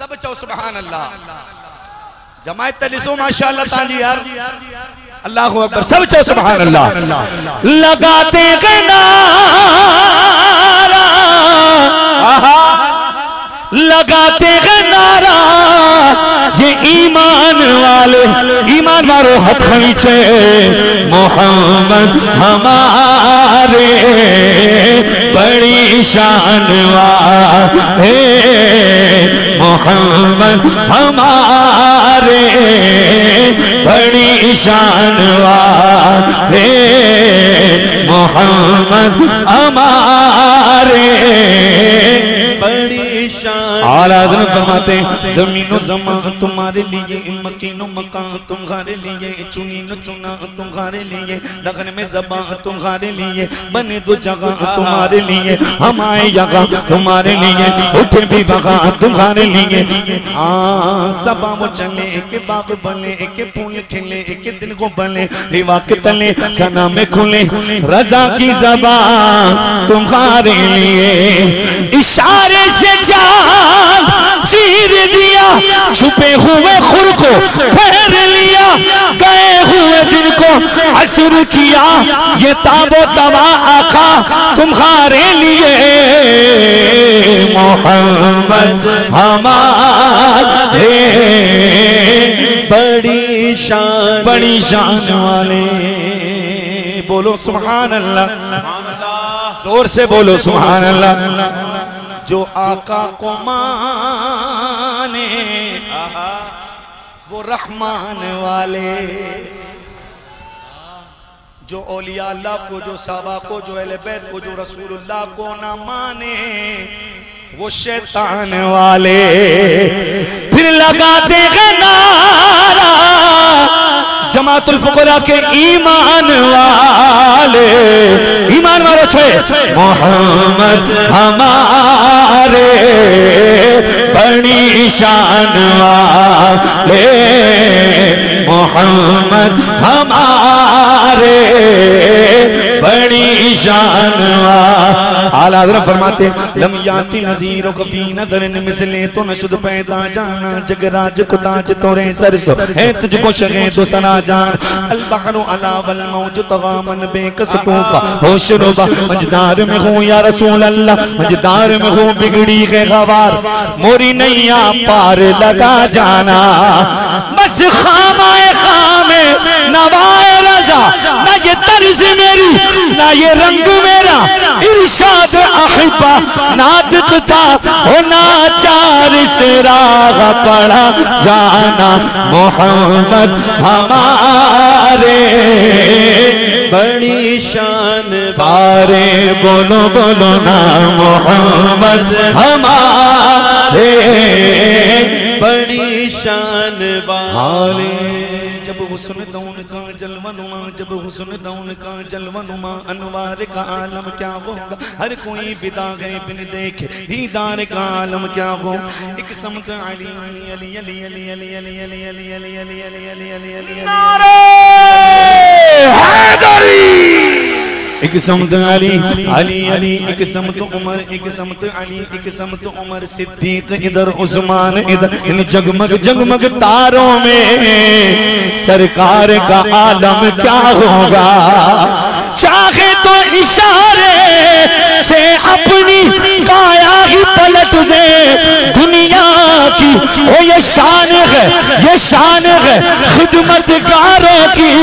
सब चो सुभान अल्लाह। जमायत तलिसो माशाअल्लाह ताली यार, अल्लाहु अकबर, सब चो सुभान अल्लाह। लगाते गए नारा, लगाते गए नारा, ये ईमान वाले, ईमान वालों हाथ नीचे, मोहम्मद हमारे बड़ी शान वाले, मोहम्मद हमारे बड़ी शान वाले, मोहम्मद हमारे बड़ी शान। आला हज़रत फरमाते ज़मीनो ज़मान तुम्हारे लिए, मकीनो मकान तुम्हारे लिए, चुनीनो चुना तुम्हारे लिए, लगन में ज़बान तुम्हारे लिए, बने दो जगह तुम्हारे लिए, हम आए यहाँ तुम्हारे लिए, उठे भी वहाँ तुम्हारे लिए। हाँ सबा वो चले के बाग बने, के फूल खिले, के दिल को बने, रिवा के तले सना में खुले, रज़ा की ज़बान तुम्हारे लिए, इशारे से जान चीर दिया, छुपे हुए खुर को फेर लिया, गए हुए दिन को असर किया, ये ताबो तवा आका तुम्हारे लिए, मोहम्मद हमारे बड़ी शान वाले। बोलो सुभान अल्लाह, जोर से बोलो सुभान अल्लाह। जो आका को माने वो रहमान वाले, जो औलिया अल्लाह को, जो साहबा को, जो अहले बैत को, जो रसूलुल्लाह को ना माने वो शैतान वाले। फिर लगाते हैं नारा जमातुल फुकरा के ईमान वाले, ईमान वाले छे, मोहम्मद हमारे बड़ी शान वाले, मोहम्मद हमारे बड़ी शान वाले। आला हज़रत फरमाते लम याति नज़ीरो कफी नदर मिसले, तो नशुद पैदा जाना, जगराज को ताज तोरे सरसो है, तुझको शगे तो सना जान, अलबहरु अला वल मौज तगामन बेकस तूफा होश रुबा, मजदार में हूँ या रसूल अल्लाह, मजदार में हूँ बिगड़ी के गवार, मोरी नैया पार लगा जाना, बस खामाए खामे नवाए रजा, ना ये तर्ज मेरी ना ये रंग मेरा, इरशाद अहिबा ना दिखता हो ना चार से राह पड़ा जाना, मोहम्मद हमारे बड़ी शान वाले। बोलो बोलो ना मोहम्मद हमारे बड़ी शान वाले। जब हुस्न दौन का जलवनुमा, जब हुस्न दौन का जलवनुमा, अनवार का आलम क्या होगा, हर कोई फिदा है बिन देखे दीदार का आलम क्या हो। एक समत अली अली अली अली अली अली अली अली अली अली अली अली अली अली अली नारे हैदरी। एक समत अली अली अली, एक समत उमर, एक समत अली, एक समत उमर, सिद्दीक इधर उस्मान इधर, इन जगमग जगमग तारों में सरकार का आलम क्या होगा। चाहे तो इशारे से अपनी काया ही पलट दे दुनिया की, ओ ये शान है, ये शान है खिदमतगारों की,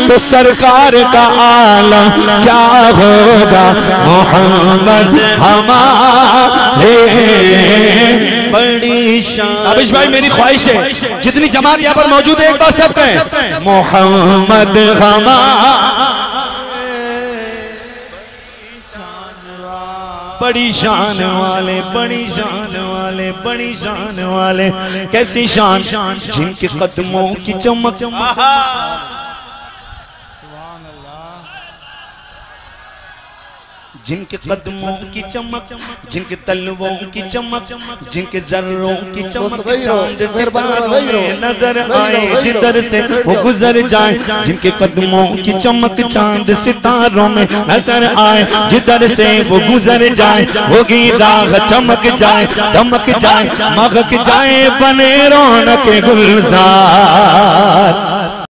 तो सरकार का आलम क्या होगा। मोहम्मद हमारे बड़ी शान। अबिश भाई मेरी ख्वाहिश है जितनी जमात यहाँ पर मौजूद है एक बार सब कहें मोहम्मद हमारे बड़ी शान वाले, बड़ी शान वाले, बड़ी शान वाले। कैसी शान, जिनके कदमों की चमक, जिनके कदमों की चमक, जिनके तलवों की चमक, जिनके जर्रों की चमक चांद सितारों में नजर आए जिधर से वो गुजर जाए। जिनके कदमों की चमक चांद सितारों में नजर आए जिधर से वो गुजर जाए। वो राग चमक जाए, दमक जाए, महक जाए, बने रौनक गुलजार।